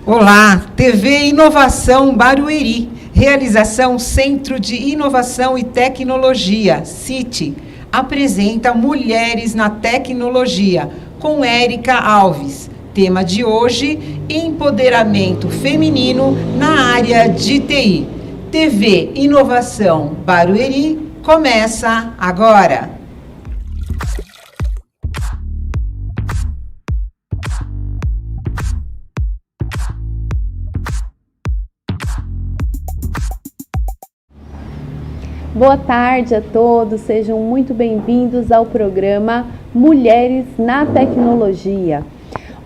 Olá, TV Inovação Barueri, realização Centro de Inovação e Tecnologia, CIT, apresenta Mulheres na Tecnologia, com Érica Alves. Tema de hoje, empoderamento feminino na área de TI. TV Inovação Barueri começa agora. Boa tarde a todos, sejam muito bem-vindos ao programa Mulheres na Tecnologia.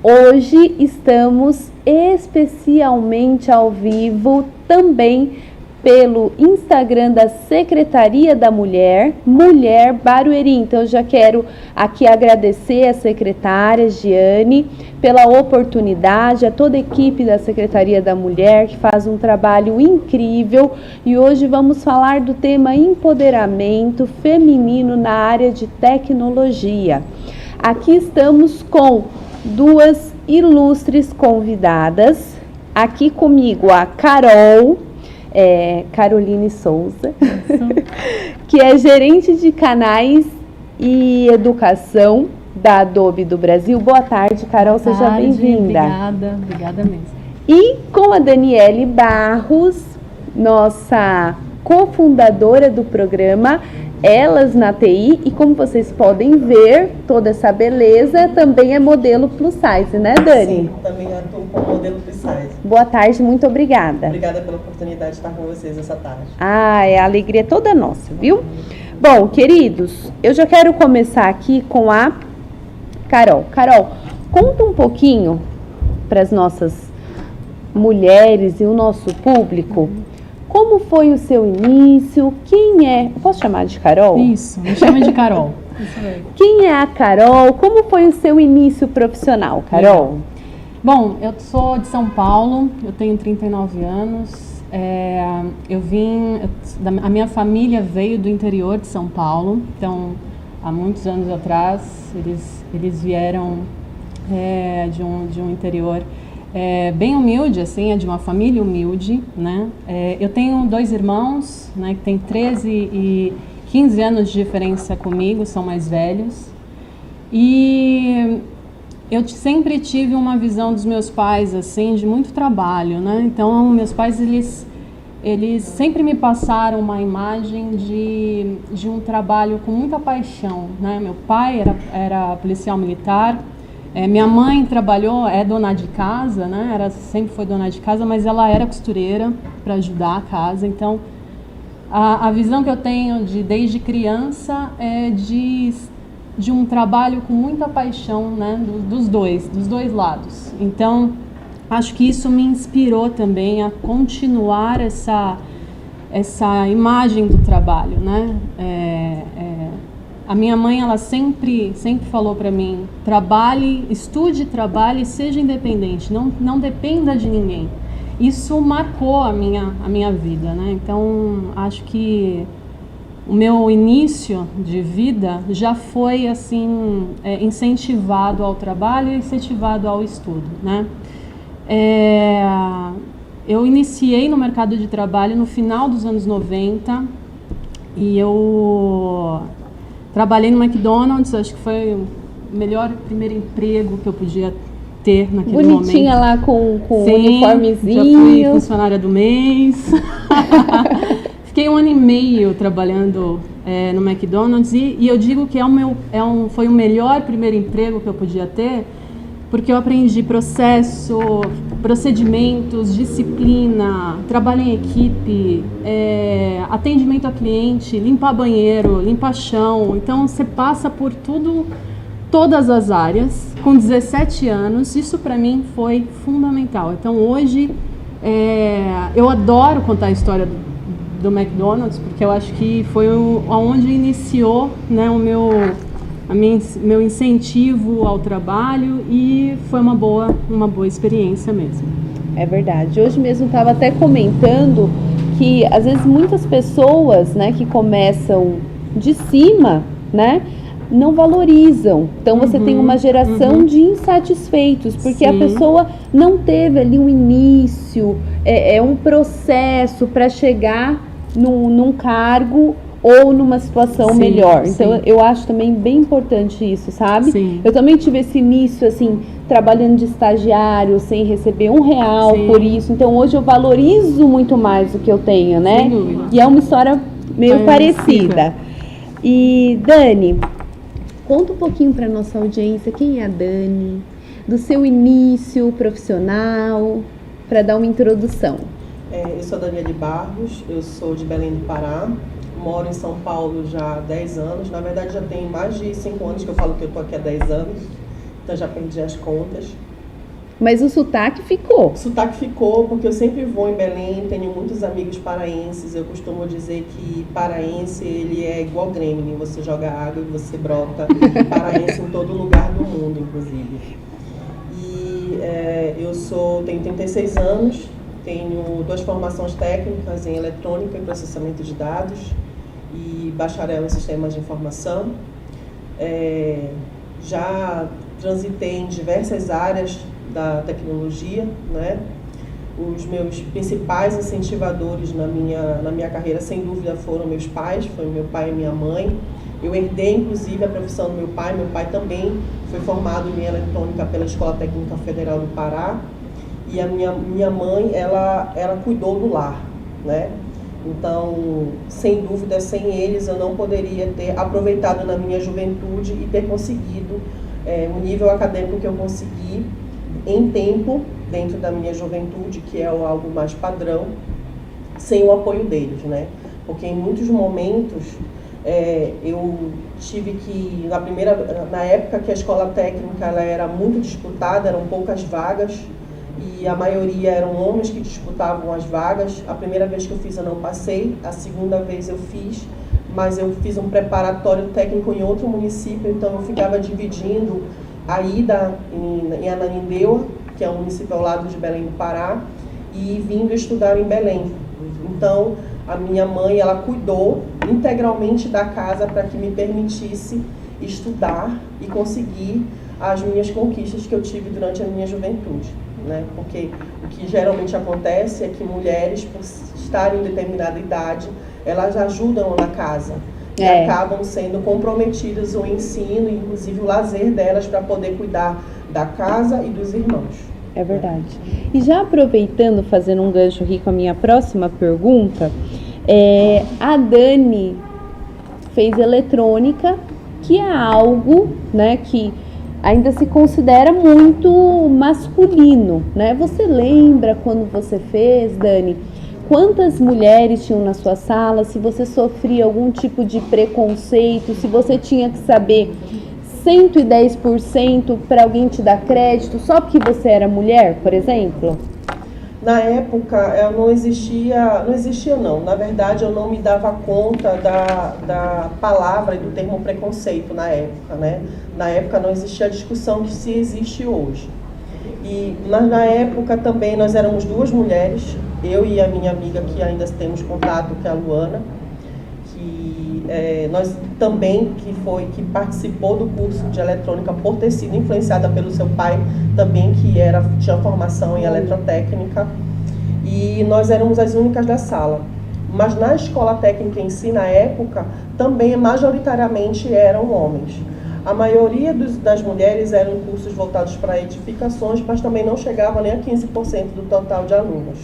Hoje estamos especialmente ao vivo também pelo Instagram da Secretaria da Mulher, Mulher Barueri. Então, eu já quero aqui agradecer a secretária Giane pela oportunidade, a toda a equipe da Secretaria da Mulher, que faz um trabalho incrível. E hoje vamos falar do tema empoderamento feminino na área de tecnologia. Aqui estamos com duas ilustres convidadas. Aqui comigo a Caroline Souza, que é gerente de canais e educação da Adobe do Brasil. Boa tarde, Carol, seja bem-vinda. Obrigada mesmo. E com a Daniele Barros, nossa cofundadora do programa Elas na TI, e como vocês podem ver, toda essa beleza também é modelo plus size, né, Dani? Sim, também atuo como modelo plus size. Boa tarde, muito obrigada. Obrigada pela oportunidade de estar com vocês essa tarde. A alegria é toda nossa, viu? Bom, queridos, eu já quero começar aqui com a Carol. Carol, conta um pouquinho para as nossas mulheres e o nosso público. Como foi o seu início? Quem é? Posso chamar de Carol? Isso, me chama de Carol. Isso aí. Quem é a Carol? Como foi o seu início profissional, Carol? Bom, eu sou de São Paulo, eu tenho 39 anos. A minha família veio do interior de São Paulo, então há muitos anos atrás eles vieram de um interior bem humilde, assim, de uma família humilde, né? Eu tenho dois irmãos, né, que têm 13 e 15 anos de diferença comigo, são mais velhos. E eu sempre tive uma visão dos meus pais, assim, de muito trabalho, né? Então, meus pais, eles sempre me passaram uma imagem de um trabalho com muita paixão, né? Meu pai era policial militar. Minha mãe trabalhou, é dona de casa, né? Sempre foi dona de casa, mas ela era costureira para ajudar a casa. Então, a visão que eu tenho desde criança é de um trabalho com muita paixão, né? Dos dois lados. Então, acho que isso me inspirou também a continuar essa imagem do trabalho, né? A minha mãe, ela sempre falou para mim, estude, trabalhe, seja independente, não dependa de ninguém. Isso marcou a minha vida, né? Então, acho que o meu início de vida já foi, assim, incentivado ao trabalho e incentivado ao estudo, né? Eu iniciei no mercado de trabalho no final dos anos 90 e eu trabalhei no McDonald's, acho que foi o melhor primeiro emprego que eu podia ter naquele momento. Bonitinha lá com Sim, uniformezinho. Já fui funcionária do mês. Fiquei 1 ano e meio trabalhando no McDonald's e eu digo que foi o melhor primeiro emprego que eu podia ter, porque eu aprendi procedimentos, disciplina, trabalho em equipe, atendimento a cliente, limpar banheiro, limpar chão. Então, você passa por todas as áreas, com 17 anos. Isso, para mim, foi fundamental. Então, hoje, eu adoro contar a história do McDonald's, porque eu acho que foi onde iniciou, né, meu incentivo ao trabalho, e foi uma boa experiência mesmo. É verdade. Hoje mesmo estava até comentando que às vezes muitas pessoas, né, que começam de cima, né, não valorizam. Então você tem uma geração de insatisfeitos, porque a Sim. pessoa não teve ali um início, um processo para chegar num cargo ou numa situação Sim, melhor. sim. Então eu acho também bem importante isso, sabe? Sim. Eu também tive esse início assim, trabalhando de estagiário, sem receber R$1 Sim. por isso. Então hoje eu valorizo muito mais o que eu tenho, né? Sem dúvida. E é uma história meio Parecida. parecida. E Dani, conta um pouquinho para nossa audiência quem é a Dani, do seu início profissional, para dar uma introdução. Eu sou Daniele Barros, eu sou de Belém do Pará, moro em São Paulo já há 10 anos. Na verdade, já tem mais de 5 anos que eu falo que eu estou aqui há 10 anos, então já perdi as contas. Mas o sotaque ficou. O sotaque ficou porque eu sempre vou em Belém, tenho muitos amigos paraenses. Eu costumo dizer que paraense ele é igual Grêmio, você joga água e você brota. Paraense em todo lugar do mundo, inclusive. E tenho 36 anos, tenho 2 formações técnicas em eletrônica e processamento de dados e bacharel em sistemas de informação. Já transitei em diversas áreas da tecnologia, né? Os meus principais incentivadores na minha carreira, sem dúvida, foram meus pais, foi meu pai e minha mãe. Eu herdei, inclusive, a profissão do meu pai. Meu pai também foi formado em eletrônica pela Escola Técnica Federal do Pará. E a minha mãe, ela cuidou do lar, né? Então, sem dúvida, sem eles, eu não poderia ter aproveitado na minha juventude e ter conseguido o nível acadêmico que eu consegui em tempo, dentro da minha juventude, que é algo mais padrão, sem o apoio deles, né? Porque em muitos momentos eu tive que, na época que a escola técnica ela era muito disputada, eram poucas vagas, e a maioria eram homens que disputavam as vagas. A primeira vez que eu fiz eu não passei, a segunda vez eu fiz, mas eu fiz um preparatório técnico em outro município, então eu ficava dividindo a ida em Ananindeua, que é um município ao lado de Belém do Pará, e vindo estudar em Belém. Então, a minha mãe, ela cuidou integralmente da casa para que me permitisse estudar e conseguir as minhas conquistas que eu tive durante a minha juventude, né? Porque o que geralmente acontece é que mulheres, por estarem em determinada idade, elas ajudam na casa. E acabam sendo comprometidas o ensino, inclusive o lazer delas, para poder cuidar da casa e dos irmãos. É verdade. E já aproveitando, fazendo um gancho aqui com a minha próxima pergunta, a Dani fez eletrônica, que é algo, né, que ainda se considera muito masculino, né? Você lembra quando você fez, Dani? Quantas mulheres tinham na sua sala? Se você sofria algum tipo de preconceito, se você tinha que saber 110% para alguém te dar crédito só porque você era mulher, por exemplo? Na época, não existia não. Na verdade, eu não me dava conta da palavra e do termo preconceito na época, né? Na época não existia a discussão que se existe hoje. E na época também nós éramos 2 mulheres, eu e a minha amiga que ainda temos contato, que é a Luana, que nós também, que participou do curso de eletrônica por ter sido influenciada pelo seu pai também, que tinha formação em eletrotécnica, e nós éramos as únicas da sala. Mas na escola técnica em si, na época, também majoritariamente eram homens. A maioria das mulheres eram cursos voltados para edificações, mas também não chegava nem a 15% do total de alunos.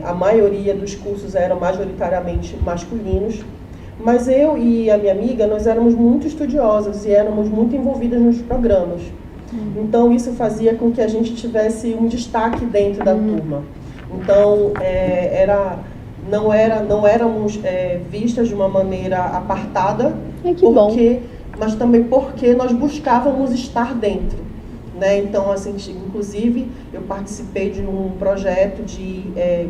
A maioria dos cursos eram majoritariamente masculinos, mas eu e a minha amiga, nós éramos muito estudiosas e éramos muito envolvidas nos programas. Então, isso fazia com que a gente tivesse um destaque dentro da turma. Então, não éramos vistas de uma maneira apartada, mas também porque nós buscávamos estar dentro, né? Então, assim, inclusive, eu participei de um projeto de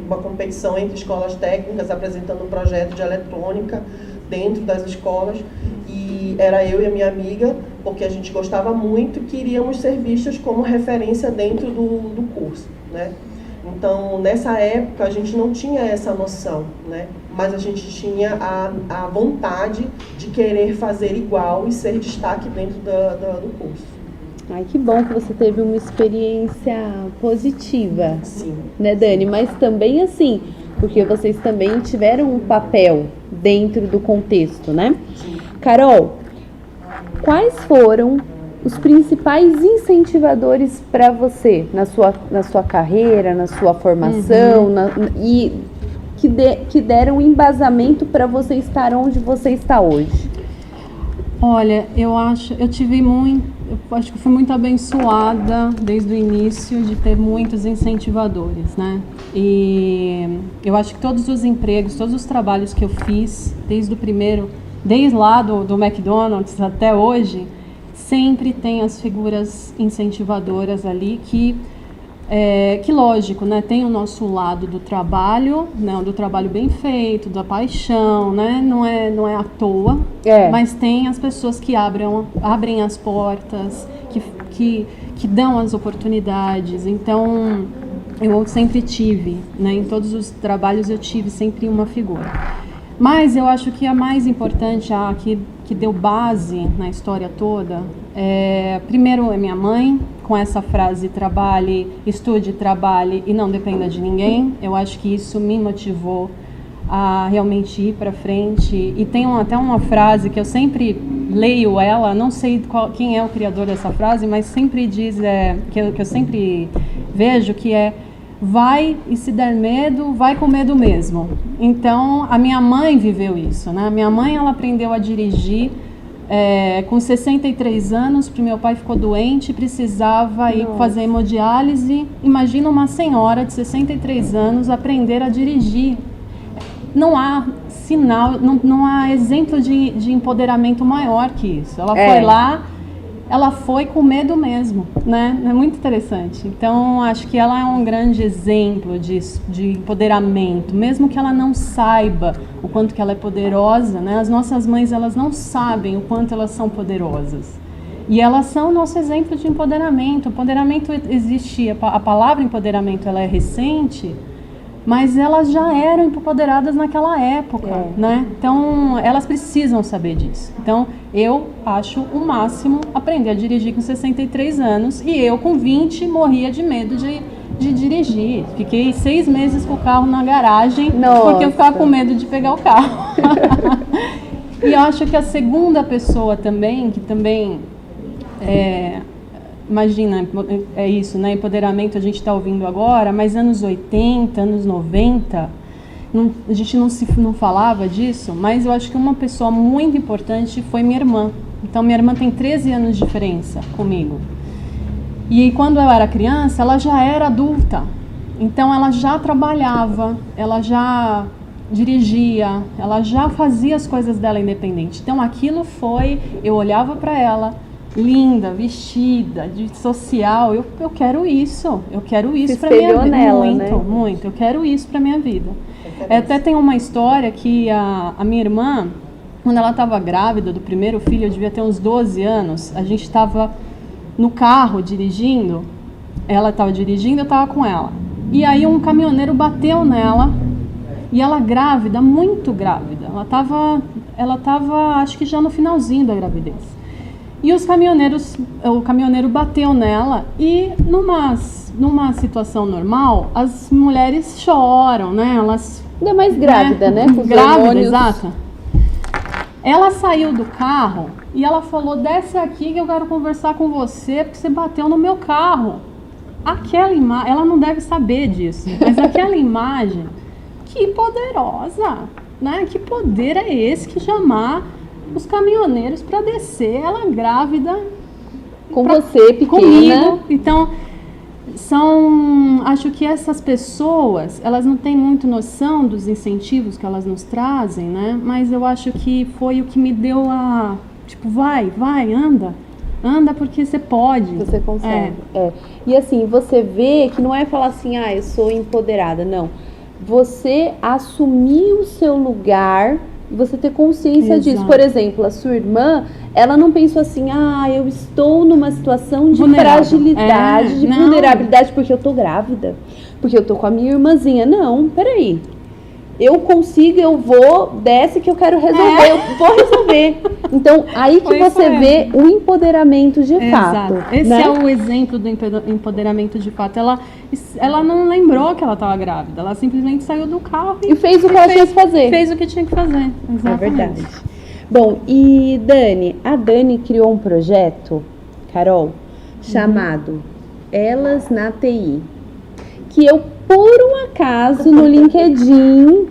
uma competição entre escolas técnicas, apresentando um projeto de eletrônica dentro das escolas, e era eu e a minha amiga, porque a gente gostava muito, queríamos ser vistas como referência dentro do curso, né? Então, nessa época, a gente não tinha essa noção, né? Mas a gente tinha a vontade de querer fazer igual e ser destaque dentro do curso. Ai, que bom que você teve uma experiência positiva, Sim. né, Dani? Mas também assim, porque vocês também tiveram um papel dentro do contexto, né? Sim. Carol, quais foram os principais incentivadores para você na sua carreira, na sua formação, e que deram embasamento para você estar onde você está hoje? Olha, eu acho que fui muito abençoada desde o início de ter muitos incentivadores, né? E eu acho que todos os empregos, todos os trabalhos que eu fiz, desde lá do McDonald's até hoje, sempre tem as figuras incentivadoras ali que lógico, né, tem o nosso lado do trabalho, né, do trabalho bem feito, da paixão, né, não é à toa, mas tem as pessoas que abrem as portas, que dão as oportunidades. Então, eu sempre tive, né, em todos os trabalhos eu tive sempre uma figura. Mas eu acho que a mais importante, que deu base na história toda, primeiro é minha mãe, com essa frase: estude, trabalhe e não dependa de ninguém. Eu acho que isso me motivou a realmente ir para frente. E tem até uma frase que eu sempre leio ela, não sei quem é o criador dessa frase, mas sempre diz, que eu sempre vejo, que é: vai e se der medo, vai com medo mesmo. Então, a minha mãe viveu isso, né? A minha mãe, ela aprendeu a dirigir com 63 anos, porque meu pai ficou doente, precisava ir fazer hemodiálise. Imagina uma senhora de 63 anos aprender a dirigir. Não há sinal, não há exemplo de empoderamento maior que isso. Ela foi lá, ela foi com medo mesmo, né? É muito interessante. Então, acho que ela é um grande exemplo de empoderamento, mesmo que ela não saiba o quanto que ela é poderosa, né? As nossas mães, elas não sabem o quanto elas são poderosas. E elas são o nosso exemplo de empoderamento. O empoderamento existe, a palavra empoderamento, ela é recente, mas elas já eram empoderadas naquela época, né? Então, elas precisam saber disso. Então, eu acho o máximo aprender a dirigir com 63 anos, e eu com 20 morria de medo de dirigir. Fiquei 6 meses com o carro na garagem, porque eu ficava com medo de pegar o carro. E eu acho que a segunda pessoa também, que também imagina, é isso, né? Empoderamento a gente está ouvindo agora, mas anos 80, anos 90, a gente não falava disso, mas eu acho que uma pessoa muito importante foi minha irmã. Então, minha irmã tem 13 anos de diferença comigo. E quando eu era criança, ela já era adulta. Então, ela já trabalhava, ela já dirigia, ela já fazia as coisas dela independente. Então, aquilo eu olhava para ela, linda, vestida, de social, eu quero isso para minha vida, nela, muito, eu quero isso para minha vida. Até tem uma história que a minha irmã, quando ela estava grávida do primeiro filho, eu devia ter uns 12 anos, a gente estava no carro dirigindo, ela estava dirigindo, eu estava com ela, e aí um caminhoneiro bateu nela, e ela grávida, muito grávida, ela estava acho que já no finalzinho da gravidez. E o caminhoneiro bateu nela, e numa situação normal, as mulheres choram, né? Elas... Ainda mais grávida, né? Grávida, exato. Ela saiu do carro e ela falou: desce aqui que eu quero conversar com você, porque você bateu no meu carro. Aquela imagem, ela não deve saber disso, mas aquela imagem, que poderosa, né? Que poder é esse que chamar os caminhoneiros para descer, ela grávida com você, pequena. Comigo. Então, acho que essas pessoas, elas não têm muito noção dos incentivos que elas nos trazem, né? Mas eu acho que foi o que me deu vai, anda porque você pode. Você consegue. E assim, você vê que não é falar assim, eu sou empoderada, não. Você assumir o seu lugar E você ter consciência disso. Por exemplo, a sua irmã, ela não pensou assim, eu estou numa situação de fragilidade, de vulnerabilidade, porque eu tô grávida, porque eu tô com a minha irmãzinha. Não, peraí. Eu consigo, eu vou, desce que eu quero resolver, eu vou resolver. Então, aí que você vê o empoderamento de fato. Esse né? é o exemplo do empoderamento de fato. Ela não lembrou que ela estava grávida, ela simplesmente saiu do carro e fez o que ela tinha que fazer. Fez o que tinha que fazer, exatamente. É verdade. Bom, e Dani, a Dani criou um projeto, Carol, chamado Elas na TI, que eu, por um acaso, no LinkedIn,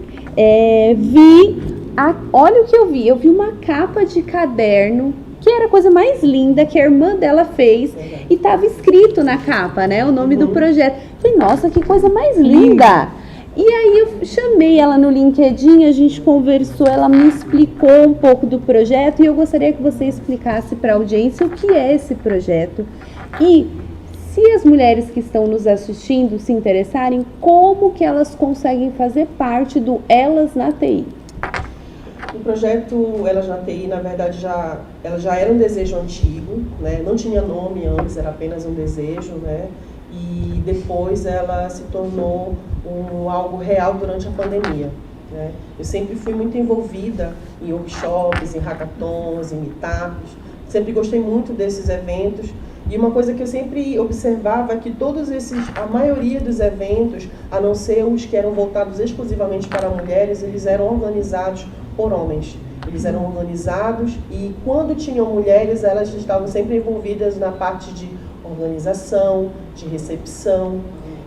olha o que eu vi uma capa de caderno, que era a coisa mais linda que a irmã dela fez, e estava escrito na capa, né, o nome do projeto. Falei, nossa, que coisa mais linda! E aí eu chamei ela no LinkedIn, a gente conversou, ela me explicou um pouco do projeto, e eu gostaria que você explicasse para a audiência o que é esse projeto. E se as mulheres que estão nos assistindo se interessarem, como que elas conseguem fazer parte do Elas na TI? O projeto Elas na TI, na verdade, ela já era um desejo antigo, né? Não tinha nome antes, era apenas um desejo, né? E depois ela se tornou algo real durante a pandemia, né? Eu sempre fui muito envolvida em workshops, em hackathons, em meetups, sempre gostei muito desses eventos. E uma coisa que eu sempre observava é que a maioria dos eventos, a não ser os que eram voltados exclusivamente para mulheres, eles eram organizados por homens. Eles eram organizados e quando tinham mulheres, elas estavam sempre envolvidas na parte de organização, de recepção.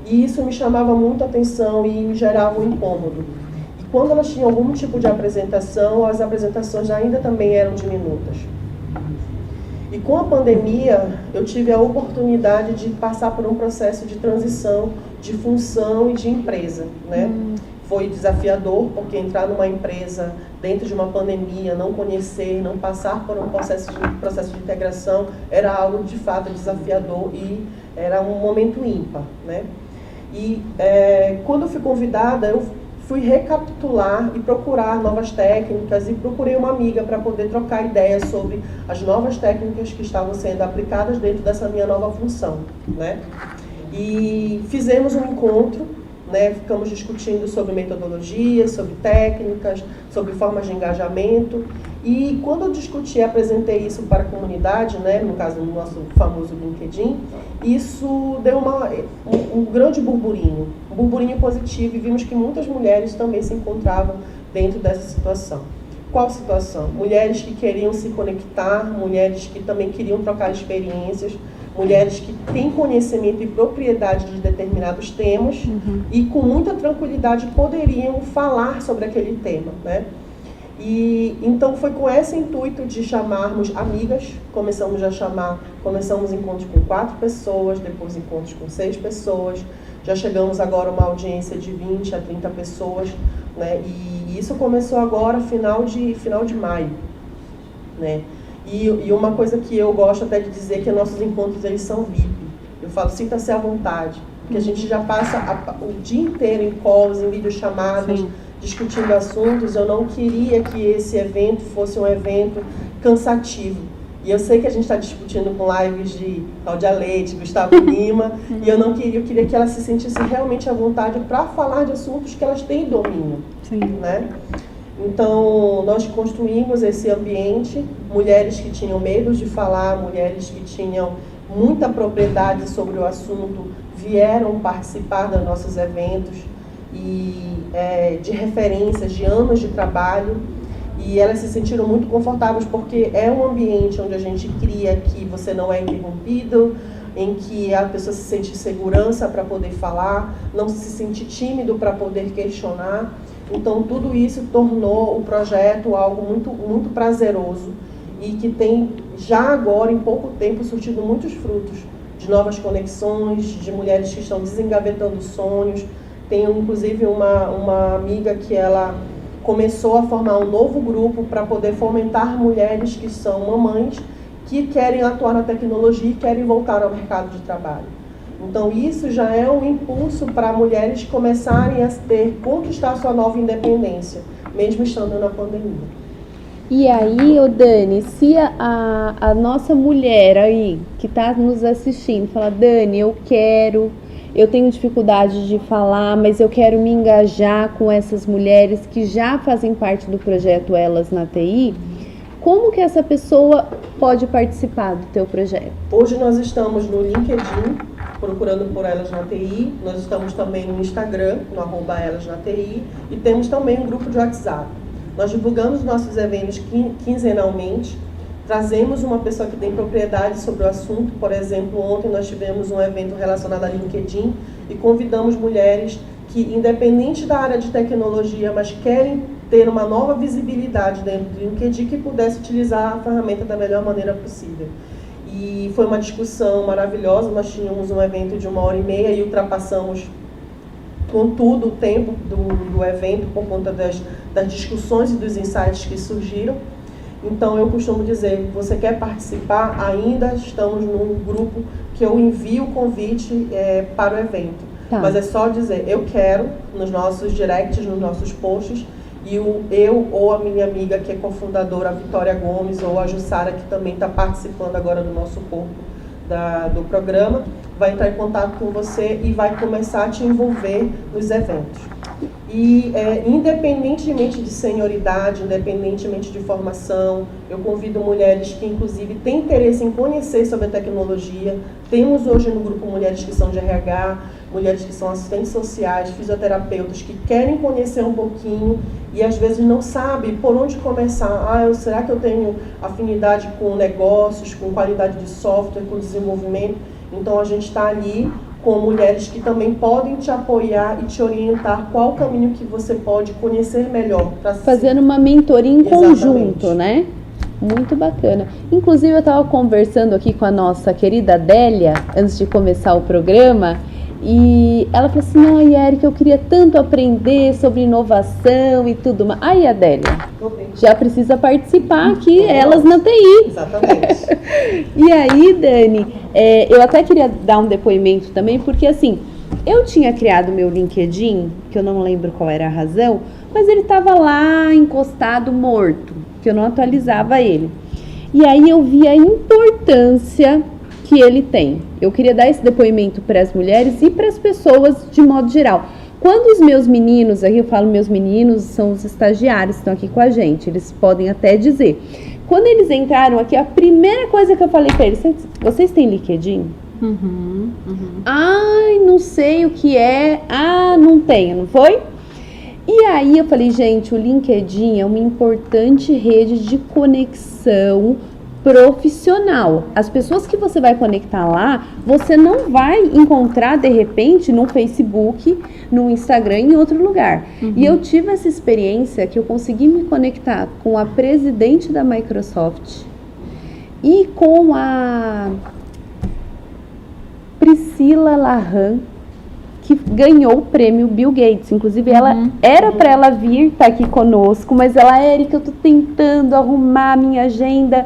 E isso me chamava muito a atenção e me gerava um incômodo. E quando elas tinham algum tipo de apresentação, as apresentações ainda também eram diminutas. E com a pandemia, eu tive a oportunidade de passar por um processo de transição de função e de empresa, né? Foi desafiador, porque entrar numa empresa dentro de uma pandemia, não conhecer, não passar por um processo de integração, era algo de fato desafiador e era um momento ímpar, né? E quando eu fui convidada, eu fui recapitular e procurar novas técnicas e procurei uma amiga para poder trocar ideias sobre as novas técnicas que estavam sendo aplicadas dentro dessa minha nova função, né? E fizemos um encontro, né? Ficamos discutindo sobre metodologias, sobre técnicas, sobre formas de engajamento. E quando eu discuti e apresentei isso para a comunidade, né, no caso do nosso famoso LinkedIn, isso deu um grande burburinho, um burburinho positivo, e vimos que muitas mulheres também se encontravam dentro dessa situação. Qual situação? Mulheres que queriam se conectar, mulheres que também queriam trocar experiências, mulheres que têm conhecimento e propriedade de determinados temas e com muita tranquilidade poderiam falar sobre aquele tema, né? E então foi com esse intuito de chamarmos amigas, começamos encontros com 4 pessoas, depois encontros com 6 pessoas, já chegamos agora a uma audiência de 20 a 30 pessoas, né? E isso começou agora final de maio, né? E uma coisa que eu gosto até de dizer é que nossos encontros eles são VIP. Eu falo, sinta-se à vontade, porque a gente já passa o dia inteiro em calls, em videochamadas, discutindo assuntos. Eu não queria que esse evento fosse um evento cansativo. E eu sei que a gente está discutindo com lives de Cláudia Leite, Gustavo Lima, e eu queria que elas se sentissem realmente à vontade para falar de assuntos que elas têm domínio, né? Então, nós construímos esse ambiente, mulheres que tinham medo de falar, mulheres que tinham muita propriedade sobre o assunto, vieram participar dos nossos eventos, e de referências, de anos de trabalho, e elas se sentiram muito confortáveis, porque é um ambiente onde a gente cria que você não é interrompido, em que a pessoa se sente segurança para poder falar, não se sente tímido para poder questionar. Então, tudo isso tornou o projeto algo muito, muito prazeroso e que tem, já agora, em pouco tempo, surtido muitos frutos de novas conexões, de mulheres que estão desengavetando sonhos. Tenho, inclusive, uma amiga que ela começou a formar um novo grupo para poder fomentar mulheres que são mamães, que querem atuar na tecnologia e querem voltar ao mercado de trabalho. Então isso já é um impulso para mulheres começarem a conquistar sua nova independência, mesmo estando na pandemia. E aí, Dani, se a nossa mulher aí, que está nos assistindo, fala, Dani, eu tenho dificuldade de falar, mas eu quero me engajar com essas mulheres que já fazem parte do projeto Elas na TI, como que essa pessoa pode participar do teu projeto? Hoje nós estamos no LinkedIn, procurando por Elas na TI, nós estamos também no Instagram, no @elasnati, e temos também um grupo de WhatsApp. Nós divulgamos nossos eventos quinzenalmente, trazemos uma pessoa que tem propriedade sobre o assunto. Por exemplo, ontem nós tivemos um evento relacionado a LinkedIn e convidamos mulheres que, independente da área de tecnologia, mas querem ter uma nova visibilidade dentro do LinkedIn, que pudesse utilizar a ferramenta da melhor maneira possível. E foi uma discussão maravilhosa. Nós tínhamos um evento de 1h30 e ultrapassamos com tudo o tempo do evento por conta das discussões e dos insights que surgiram. Então eu costumo dizer, você quer participar, ainda estamos num grupo que eu envio o convite para o evento. Tá. Mas é só dizer, eu quero, nos nossos directs, nos nossos posts, e eu ou a minha amiga que é cofundadora, a Vitória Gomes, ou a Jussara, que também está participando agora do nosso corpo do programa, vai entrar em contato com você e vai começar a te envolver nos eventos. E independentemente de senioridade, independentemente de formação, eu convido mulheres que inclusive têm interesse em conhecer sobre a tecnologia. Temos hoje no grupo mulheres que são de RH, mulheres que são assistentes sociais, fisioterapeutas, que querem conhecer um pouquinho e às vezes não sabem por onde começar. Será que eu tenho afinidade com negócios, com qualidade de software, com desenvolvimento? Então a gente está ali com mulheres que também podem te apoiar e te orientar qual o caminho que você pode conhecer melhor. Fazendo uma mentoria em conjunto, né? Muito bacana. Inclusive eu estava conversando aqui com a nossa querida Adélia, antes de começar o programa, e ela falou assim, ai, Érica, eu queria tanto aprender sobre inovação e tudo mais. Aí, Adélia, já precisa participar aqui, Elas na TI. Exatamente. E aí, Dani, eu até queria dar um depoimento também, porque assim, eu tinha criado meu LinkedIn, que eu não lembro qual era a razão, mas ele estava lá encostado, morto, que eu não atualizava ele. E aí eu vi a importância que ele tem. Eu queria dar esse depoimento para as mulheres e para as pessoas de modo geral. Quando os meus meninos, aqui eu falo meus meninos, são os estagiários que estão aqui com a gente, eles podem até dizer. Quando eles entraram aqui, a primeira coisa que eu falei para eles, vocês têm LinkedIn? Ai, não sei o que é. Não tenho, não foi? E aí eu falei, gente, o LinkedIn é uma importante rede de conexão profissional. As pessoas que você vai conectar lá, você não vai encontrar de repente no Facebook, no Instagram, em outro lugar. E eu tive essa experiência que eu consegui me conectar com a presidente da Microsoft e com a Priscila Lahan, que ganhou o prêmio Bill Gates. Inclusive, ela era para ela vir estar aqui conosco, mas ela, Érica, eu tô tentando arrumar a minha agenda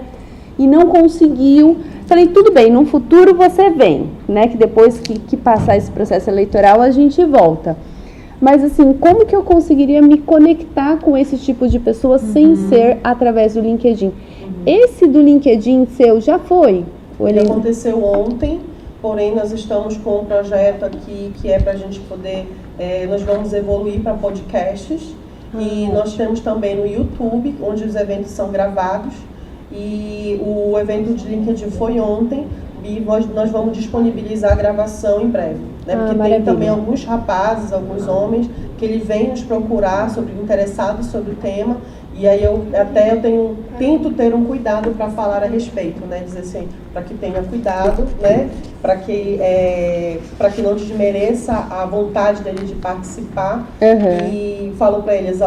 e não conseguiu. Falei, tudo bem, no futuro você vem, né? Que depois que passar esse processo eleitoral, a gente volta. Mas assim, como que eu conseguiria me conectar com esse tipo de pessoas sem ser através do LinkedIn? Esse do LinkedIn seu já foi? Ele aconteceu ontem, porém nós estamos com um projeto aqui que é para a gente poder, nós vamos evoluir para podcasts e nós temos também no YouTube, onde os eventos são gravados. E o evento de LinkedIn foi ontem e nós vamos disponibilizar a gravação em breve, né? Porque tem também alguns rapazes, alguns homens que eles vêm nos procurar interessados sobre o tema, e aí eu tento ter um cuidado para falar a respeito, né? Dizer assim, para que tenha cuidado, né? Para que não desmereça a vontade deles de participar. E falo para eles,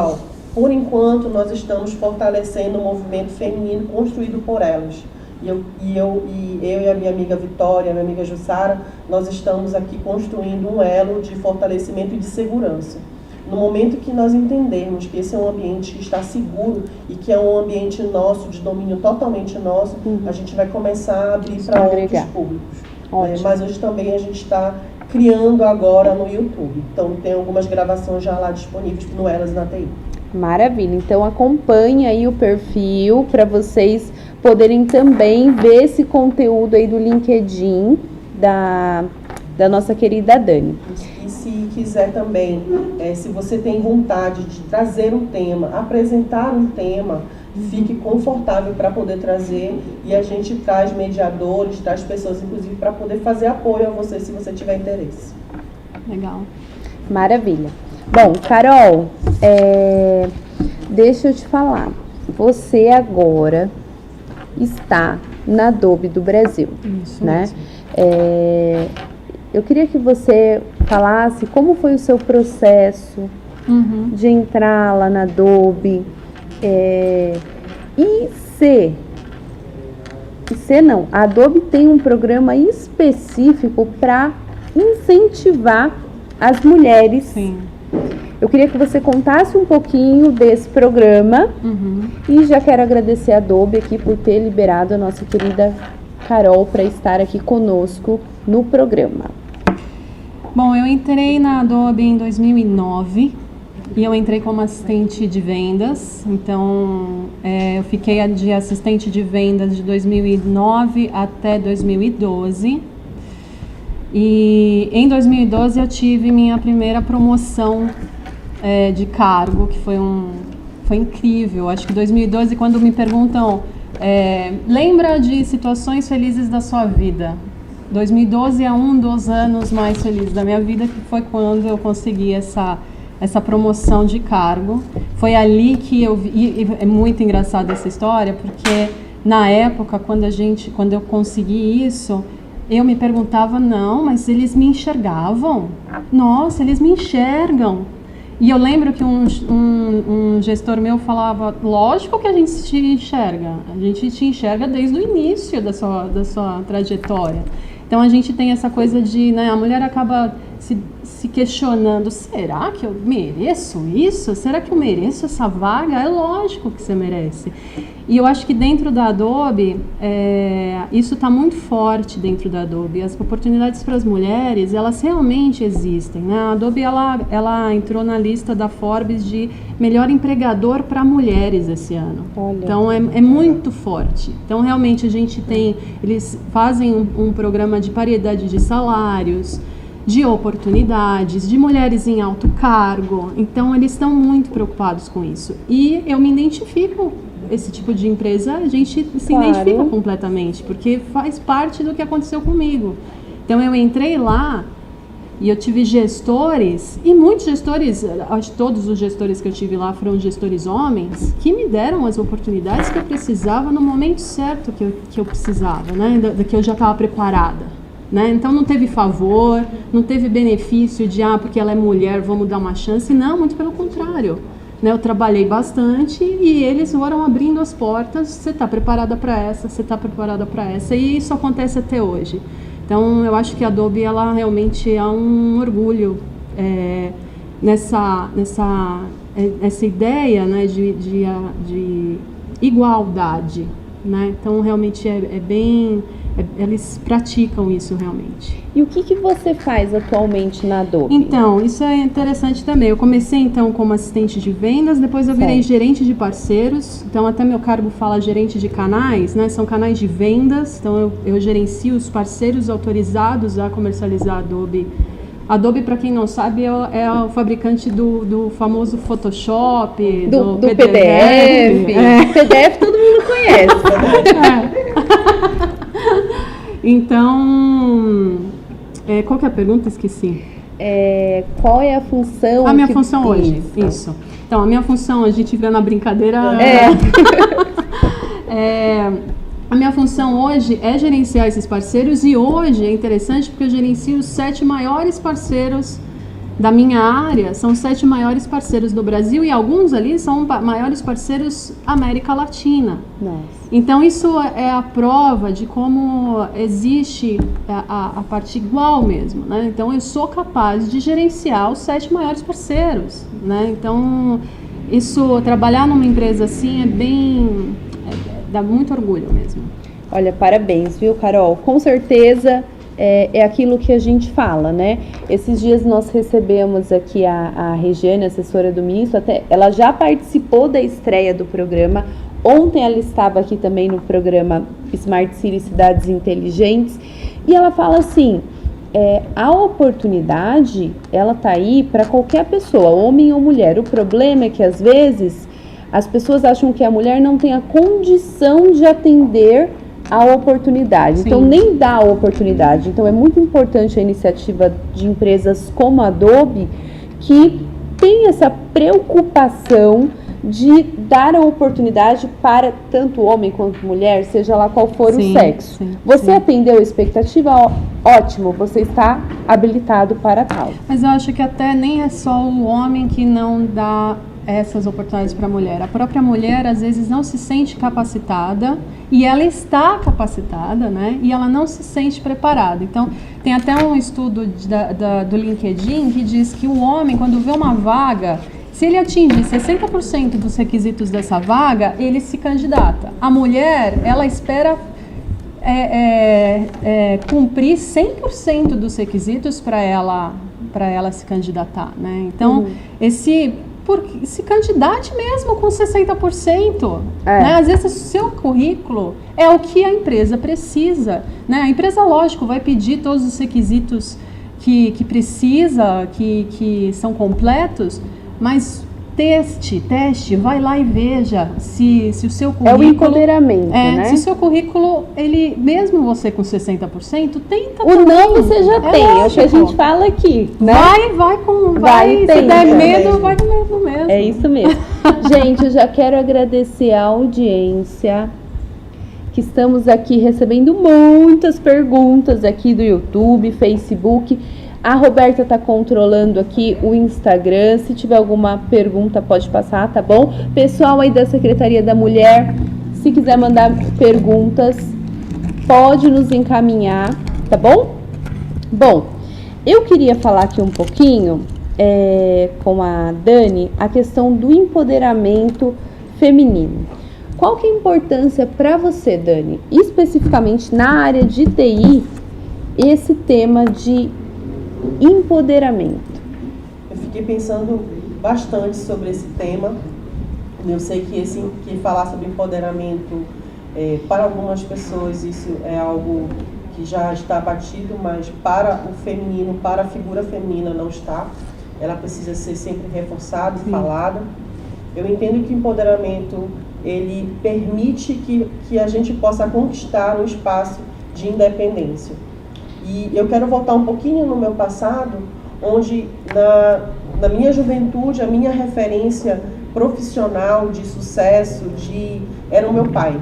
por enquanto, nós estamos fortalecendo o movimento feminino construído por elas. Eu e a minha amiga Vitória, a minha amiga Jussara, nós estamos aqui construindo um elo de fortalecimento e de segurança. No momento que nós entendermos que esse é um ambiente que está seguro e que é um ambiente nosso, de domínio totalmente nosso, a gente vai começar a abrir para outros públicos. Ótimo. Mas hoje também a gente está criando agora no YouTube. Então tem algumas gravações já lá disponíveis no Elas na TI. Maravilha. Então acompanhe aí o perfil para vocês poderem também ver esse conteúdo aí do LinkedIn da nossa querida Dani. E se quiser também, se você tem vontade de trazer um tema, apresentar um tema, fique confortável para poder trazer, e a gente traz mediadores, traz pessoas, inclusive, para poder fazer apoio a você, se você tiver interesse. Legal. Maravilha. Bom, Carol, deixa eu te falar. Você agora está na Adobe do Brasil, Isso né? mesmo. Eu queria que você falasse como foi o seu processo de entrar lá na Adobe. A Adobe tem um programa específico para incentivar as mulheres. Sim. Eu queria que você contasse um pouquinho desse programa e já quero agradecer a Adobe aqui por ter liberado a nossa querida Carol para estar aqui conosco no programa. Bom, eu entrei na Adobe em 2009 e eu entrei como assistente de vendas. Então, eu fiquei de assistente de vendas de 2009 até 2012. E em 2012 eu tive minha primeira promoção de cargo, que foi incrível. Acho que 2012, quando me perguntam, lembra de situações felizes da sua vida? 2012 é um dos anos mais felizes da minha vida, que foi quando eu consegui essa promoção de cargo. Foi ali que eu vi, e é muito engraçada essa história, porque na época, quando eu consegui isso, eu me perguntava, não, mas eles me enxergavam? Nossa, eles me enxergam. E eu lembro que um gestor meu falava, lógico que a gente te enxerga, a gente te enxerga desde o início da sua trajetória. Então a gente tem essa coisa de, né, a mulher acaba se questionando, será que eu mereço isso? Será que eu mereço essa vaga? É lógico que você merece. E eu acho que dentro da Adobe, isso está muito forte dentro da Adobe. As oportunidades para as mulheres, elas realmente existem, né? A Adobe, ela entrou na lista da Forbes de melhor empregador para mulheres esse ano. Olha. Então, é muito forte. Então, realmente, eles fazem um programa de paridade de salários, de oportunidades, de mulheres em alto cargo. Então, eles estão muito preocupados com isso. E eu me identifico. Esse tipo de empresa, a gente se identifica completamente, porque faz parte do que aconteceu comigo. Então, eu entrei lá e eu tive gestores, e muitos gestores, acho que todos os gestores que eu tive lá foram gestores homens, que me deram as oportunidades que eu precisava no momento certo que eu precisava, né? Que eu já estava preparada. Né? Então não teve favor, não teve benefício de, porque ela é mulher, vamos dar uma chance. Não, muito pelo contrário. Né, eu trabalhei bastante e eles foram abrindo as portas. Você está preparada para essa, você está preparada para essa, e isso acontece até hoje. Então eu acho que a Adobe, ela realmente é um orgulho nessa ideia, né, de igualdade, né? Então realmente eles praticam isso realmente. E o que você faz atualmente na Adobe? Então, isso é interessante também. Eu comecei então como assistente de vendas, depois eu virei gerente de parceiros. Então até meu cargo fala gerente de canais, né? São canais de vendas. Então eu gerencio os parceiros autorizados a comercializar a Adobe. Adobe, para quem não sabe, é o fabricante do famoso Photoshop, do PDF. PDF todo mundo conhece. Então, qual que é a pergunta? Esqueci. Qual é a função? A minha função hoje, isso. Então, a minha função, a gente fica na brincadeira. A minha função hoje é gerenciar esses parceiros, e hoje é interessante porque eu gerencio os 7 maiores parceiros da minha área, são os 7 maiores parceiros do Brasil, e alguns ali são maiores parceiros América Latina. Nossa. Então isso é a prova de como existe a parte igual mesmo, né? Então eu sou capaz de gerenciar os 7 maiores parceiros, né? Então trabalhar numa empresa assim dá muito orgulho mesmo. Olha, parabéns, viu, Carol? Com certeza é aquilo que a gente fala, né? Esses dias nós recebemos aqui a Regiane, assessora do ministro, até ela já participou da estreia do programa. Ontem ela estava aqui também no programa Smart City Cidades Inteligentes, e ela fala assim, a oportunidade, ela tá aí para qualquer pessoa, homem ou mulher. O problema é que às vezes as pessoas acham que a mulher não tem a condição de atender a oportunidade, então nem dá a oportunidade. Então é muito importante a iniciativa de empresas como a Adobe, que tem essa preocupação de dar a oportunidade para tanto homem quanto mulher, seja lá qual for o sexo. Você atendeu a expectativa? Ótimo, você está habilitado para tal. Mas eu acho que até nem é só o homem que não dá essas oportunidades para a mulher. A própria mulher, às vezes, não se sente capacitada, e ela está capacitada, né? E ela não se sente preparada. Então, tem até um estudo do LinkedIn que diz que o homem, quando vê uma vaga, se ele atingir 60% dos requisitos dessa vaga, ele se candidata. A mulher, ela espera cumprir 100% dos requisitos para ela se candidatar, né? Então, se candidate mesmo com 60%. Né? Às vezes o seu currículo é o que a empresa precisa. Né? A empresa, lógico, vai pedir todos os requisitos que precisa, que são completos, mas teste, vai lá e veja se o seu currículo... É o empoderamento, né? Se o seu currículo, ele, mesmo você com 60%, tenta... O não você já tem, lógico. É o que a gente fala aqui, né? Vai, se der medo, vai com medo mesmo. É isso mesmo. Gente, eu já quero agradecer a audiência, que estamos aqui recebendo muitas perguntas aqui do YouTube, Facebook. A Roberta está controlando aqui o Instagram. Se tiver alguma pergunta, pode passar, tá bom? Pessoal aí da Secretaria da Mulher, se quiser mandar perguntas, pode nos encaminhar, tá bom? Bom, eu queria falar aqui um pouquinho com a Dani, a questão do empoderamento feminino. Qual que é a importância para você, Dani, especificamente na área de TI, esse tema de empoderamento? Eu fiquei pensando bastante sobre esse tema. Eu sei que falar sobre empoderamento, para algumas pessoas isso é algo que já está batido, mas para o feminino, para a figura feminina não está. Ela precisa ser sempre reforçada e falada. Eu entendo que o empoderamento, ele permite que a gente possa conquistar um espaço de independência. E eu quero voltar um pouquinho no meu passado, onde na minha juventude, a minha referência profissional de sucesso era o meu pai.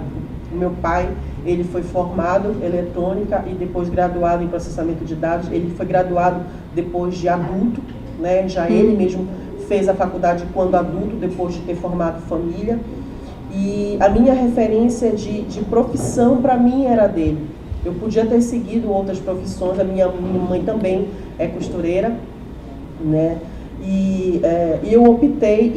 O meu pai, ele foi formado em eletrônica e depois graduado em processamento de dados. Ele foi graduado depois de adulto, né? Já ele mesmo fez a faculdade quando adulto, depois de ter formado família. E a minha referência de profissão, para mim, era dele. Eu podia ter seguido outras profissões, a minha mãe também é costureira, né? E eu optei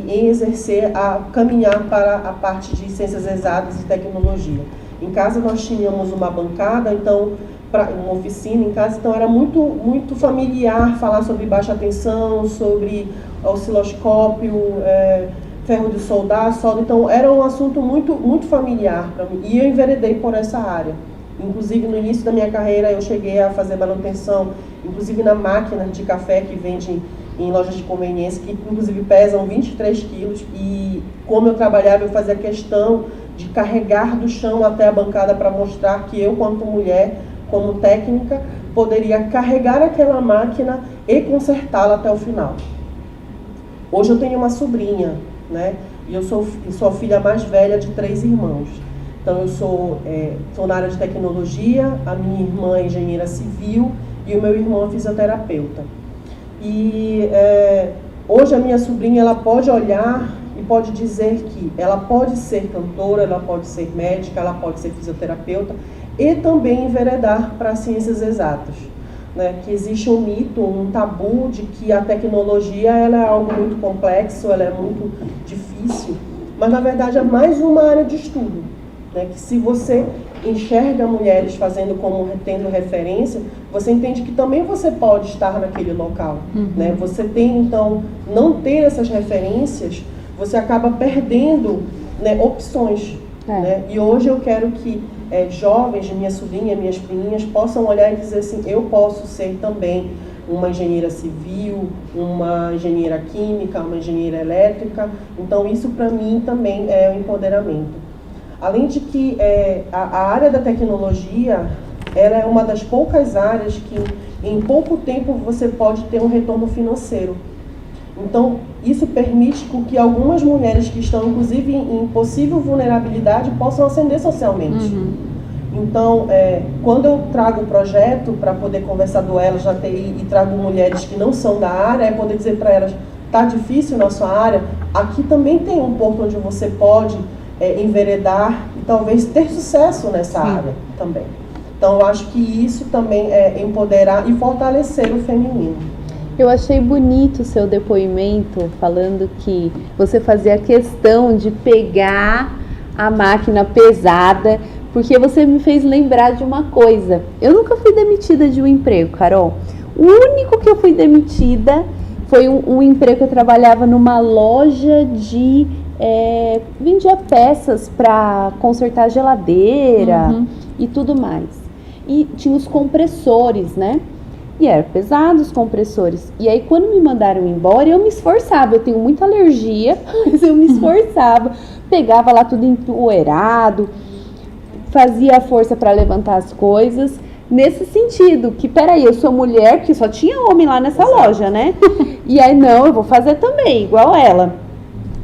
em exercer, caminhar para a parte de ciências exatas e tecnologia. Em casa nós tínhamos uma bancada, então, uma oficina em casa, então era muito, muito familiar falar sobre baixa tensão, sobre osciloscópio, ferro de soldar, solda, então era um assunto muito, muito familiar para mim, e eu enveredei por essa área. Inclusive, no início da minha carreira, eu cheguei a fazer manutenção, inclusive na máquina de café que vende em lojas de conveniência, que inclusive pesam 23 quilos, e como eu trabalhava, eu fazia questão de carregar do chão até a bancada para mostrar que eu, quanto mulher, como técnica, poderia carregar aquela máquina e consertá-la até o final. Hoje eu tenho uma sobrinha, né? E eu sou a filha mais velha de 3 irmãos. Então, eu sou na área de tecnologia, a minha irmã é engenheira civil e o meu irmão é fisioterapeuta. E hoje a minha sobrinha, ela pode olhar e pode dizer que ela pode ser cantora, ela pode ser médica, ela pode ser fisioterapeuta e também enveredar para ciências exatas. Né? Que existe um mito, um tabu de que a tecnologia ela é algo muito complexo, ela é muito difícil, mas na verdade é mais uma área de estudo. né? Que se você enxerga mulheres fazendo como tendo referência, você entende que também você pode estar naquele local, né? Você tem, então, não ter essas referências, você acaba perdendo, né, opções, né? E hoje eu quero que jovens, minha sobrinha, minhas priminhas, possam olhar e dizer assim, eu posso ser também uma engenheira civil, uma engenheira química, uma engenheira elétrica. Então isso para mim também é o empoderamento. Além de que a área da tecnologia, ela é uma das poucas áreas que em pouco tempo você pode ter um retorno financeiro. Então isso permite com que algumas mulheres que estão inclusive em possível vulnerabilidade possam ascender socialmente. Então, quando eu trago o projeto para poder conversar do Elas na TI e trago mulheres que não são da área, é poder dizer para elas, tá difícil na sua área, aqui também tem um ponto onde você pode enveredar e talvez ter sucesso nessa área também. Então, eu acho que isso também é empoderar e fortalecer o feminino. Eu achei bonito o seu depoimento, falando que você fazia questão de pegar a máquina pesada, porque você me fez lembrar de uma coisa. Eu nunca fui demitida de um emprego, Carol. O único que eu fui demitida foi um emprego que eu trabalhava numa loja de... vendia peças para consertar geladeira e tudo mais. E tinha os compressores, né? E era pesado os compressores. E aí quando me mandaram embora, eu me esforçava. Eu tenho muita alergia, mas eu me esforçava. Pegava lá tudo empoeirado, fazia força para levantar as coisas. Nesse sentido, que peraí, eu sou mulher, porque só tinha homem lá nessa loja, né? E aí, não, eu vou fazer também, igual ela.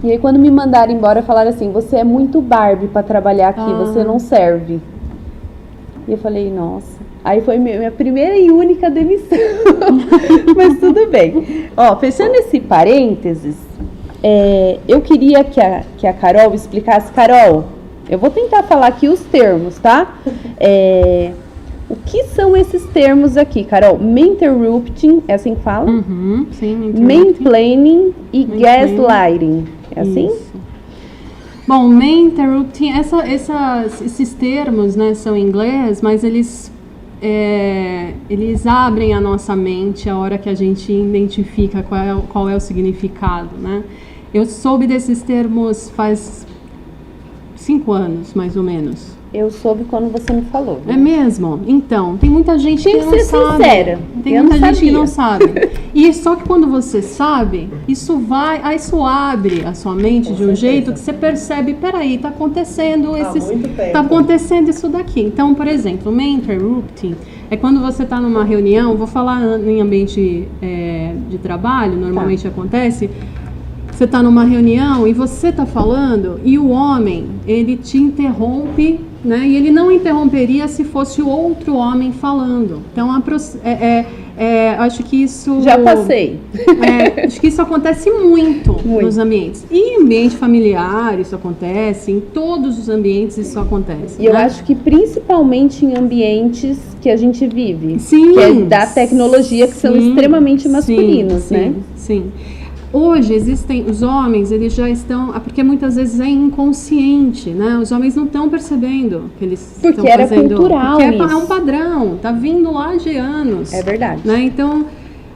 E aí quando me mandaram embora, falaram assim, você é muito Barbie para trabalhar aqui, você não serve. E eu falei, nossa. Aí foi minha primeira e única demissão. Mas tudo bem. Ó, fechando esse parênteses, eu queria que a Carol explicasse. Carol, eu vou tentar falar aqui os termos, tá? O que são esses termos aqui, Carol? Mentorrupting, é assim que fala? Sim, Mansplaining e gaslighting. É assim? Isso. Bom, mentorrupting, esses termos, né, são em inglês, mas eles abrem a nossa mente a hora que a gente identifica qual é o significado, né? Eu soube desses termos faz 5 anos, mais ou menos. Eu soube quando você me falou. É mesmo? Então, tem muita gente que não sabe. Sincera. Tem muita gente que não sabe. E só que quando você sabe, isso abre a sua mente de um jeito que você percebe, peraí, tá acontecendo tá acontecendo isso daqui. Então, por exemplo, mentorrupting é quando você está numa reunião, vou falar em ambiente de trabalho, normalmente acontece. Você está numa reunião e você está falando e o homem, ele te interrompe, né? E ele não interromperia se fosse outro homem falando. Então, acho que isso... Já passei. Acho que isso acontece muito nos ambientes. E em ambiente familiar isso acontece, em todos os ambientes isso acontece. E eu acho que principalmente em ambientes que a gente vive. Sim. Que é da tecnologia, que são extremamente masculinos, né? Sim. Hoje existem, os homens, eles já estão, porque muitas vezes é inconsciente, né? Os homens não estão percebendo que eles estão fazendo. Porque era cultural porque isso. É um padrão, tá vindo lá de anos. É verdade. Né? Então,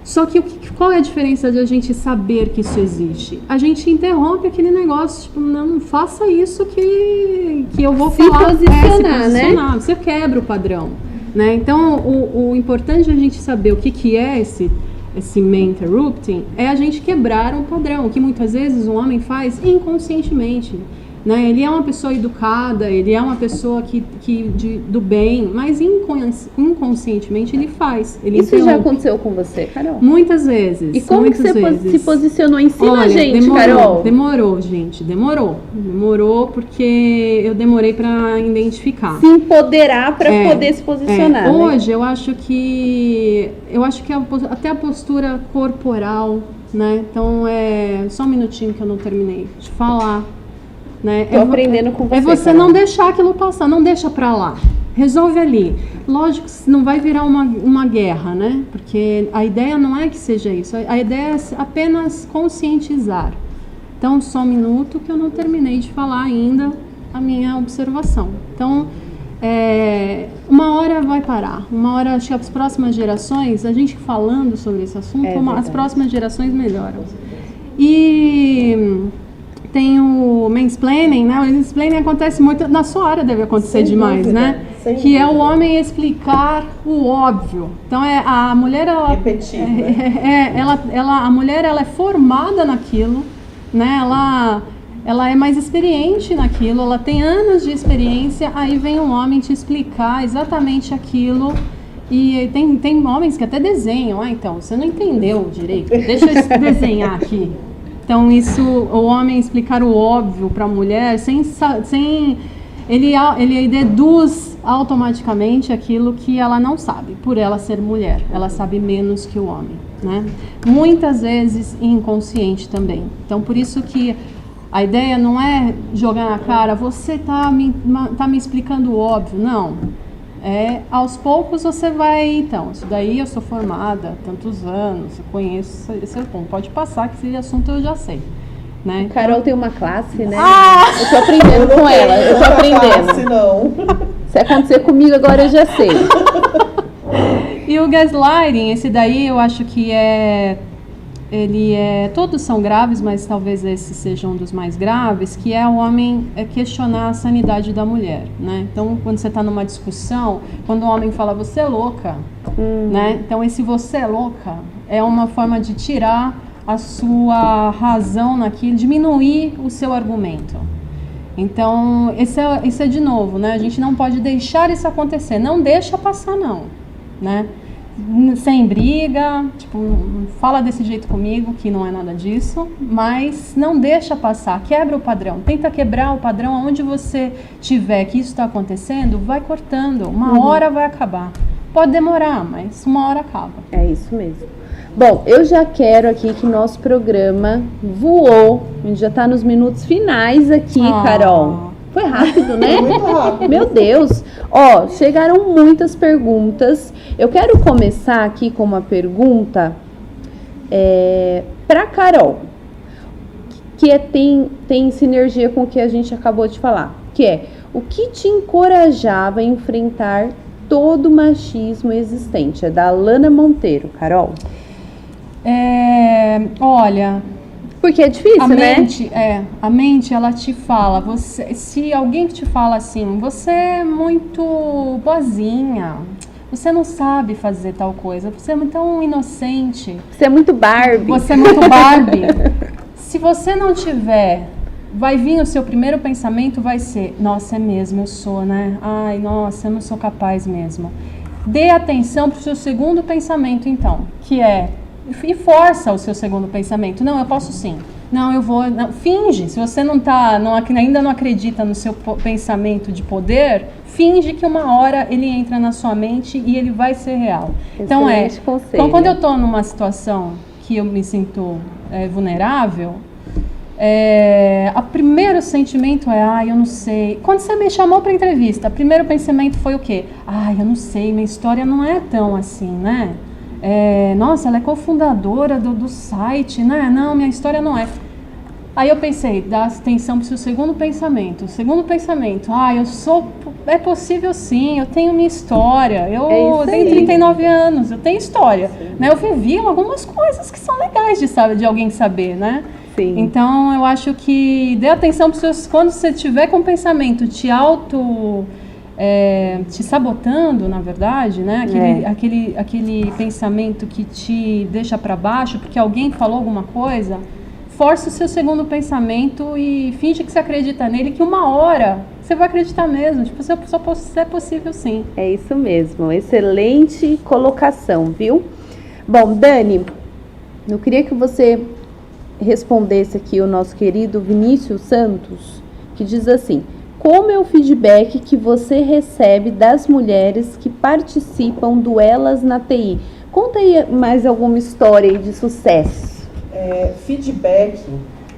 só que qual é a diferença de a gente saber que isso existe? A gente interrompe aquele negócio, tipo, não faça isso que eu vou falar. Se posicionar, né? Você quebra o padrão, né? Então, o importante é a gente saber o que é esse mentorrupting, é a gente quebrar um padrão, que muitas vezes o homem faz inconscientemente, né? Ele é uma pessoa educada, ele é uma pessoa do bem, mas inconscientemente ele faz. Isso já aconteceu com você, Carol? Muitas vezes. E como que você se posicionou? Ensina a gente, Carol. Demorou, gente. Demorou porque eu demorei para identificar. Se empoderar para poder se posicionar. Hoje eu acho que até a postura corporal, né? Então só um minutinho que eu não terminei de falar. Né? Tô aprendendo com você. É você não deixar aquilo passar, não deixa pra lá. Resolve ali. Lógico que não vai virar uma guerra, né? Porque a ideia não é que seja isso. A ideia é apenas conscientizar. Então, só um minuto que eu não terminei de falar ainda. a minha observação. Então, uma hora vai parar, uma hora, acho que as próximas gerações, a gente falando sobre esse assunto, as próximas gerações melhoram. E tem o mansplaining, né? O mansplaining acontece muito, na sua área deve acontecer demais, né? Que é o homem explicar o óbvio. Então, a mulher, ela... Repetir, né? A mulher, ela é formada naquilo, né? Ela é mais experiente naquilo, ela tem anos de experiência, aí vem um homem te explicar exatamente aquilo. E tem homens que até desenham, então, você não entendeu direito, deixa eu desenhar aqui. Então, o homem explicar o óbvio para a mulher, ele deduz automaticamente aquilo que ela não sabe, por ela ser mulher, ela sabe menos que o homem, né? Muitas vezes inconsciente também. Então, por isso que a ideia não é jogar na cara, você tá me explicando o óbvio, não. Aos poucos você vai, então, isso daí eu sou formada há tantos anos, eu conheço esse assunto, pode passar que esse assunto eu já sei. Né? Carol tem uma classe, né? Eu tô aprendendo com ela, eu tô aprendendo. Classe, não. Se acontecer comigo agora eu já sei. E o gaslighting, esse daí eu acho que todos são graves, mas talvez esse seja um dos mais graves, que é o homem questionar a sanidade da mulher, né? Então, quando você está numa discussão, quando o homem fala, você é louca, né? Então, esse você é louca é uma forma de tirar a sua razão naquilo, diminuir o seu argumento. Então, isso é de novo, né? A gente não pode deixar isso acontecer, não deixa passar não, né? Sem briga, tipo, não fala desse jeito comigo, que não é nada disso, mas não deixa passar, quebra o padrão, tenta quebrar o padrão aonde você tiver que isso está acontecendo, vai cortando, uma hora vai acabar. Pode demorar, mas uma hora acaba. É isso mesmo. Bom, eu já quero aqui que nosso programa voou, a gente já está nos minutos finais aqui, Carol. Foi rápido, né? Muito rápido. Meu Deus! Chegaram muitas perguntas. Eu quero começar aqui com uma pergunta para Carol, que tem sinergia com o que a gente acabou de falar, que é o que te encorajava a enfrentar todo o machismo existente? É da Alana Monteiro, Carol. Olha... Porque é difícil, a mente, ela te fala, se alguém que te fala assim, você é muito boazinha, você não sabe fazer tal coisa, você é tão inocente. Você é muito Barbie. Você é muito Barbie. Se você não tiver, vai vir o seu primeiro pensamento, vai ser, nossa, é mesmo, eu sou, né? Ai, nossa, eu não sou capaz mesmo. Dê atenção para o seu segundo pensamento, então, que é... E força o seu segundo pensamento. Não, eu posso sim. Não, eu vou... Não. Finge. Se você ainda não acredita no seu pensamento de poder, finge que uma hora ele entra na sua mente e ele vai ser real. Então, quando eu estou numa situação que eu me sinto vulnerável, o primeiro sentimento é, eu não sei. Quando você me chamou para entrevista, o primeiro pensamento foi o quê? Eu não sei, minha história não é tão assim, né? Nossa, ela é cofundadora do site, né? Não, minha história não é. Aí eu pensei, dá atenção para o seu segundo pensamento. O segundo pensamento, é possível sim, eu tenho minha história, eu tenho 39 anos, eu tenho história. Né? Eu vivi algumas coisas que são legais de alguém saber, né? Sim. Então, eu acho que dê atenção para os seus... Quando você tiver com o pensamento te sabotando, na verdade, né? Aquele pensamento que te deixa para baixo porque alguém falou alguma coisa, força o seu segundo pensamento e finge que você acredita nele, que uma hora você vai acreditar mesmo. Tipo, é possível sim. É isso mesmo, excelente colocação, viu? Bom, Dani, eu queria que você respondesse aqui o nosso querido Vinícius Santos, que diz assim: como é o feedback que você recebe das mulheres que participam do Elas na TI? Conta aí mais alguma história aí de sucesso. Feedback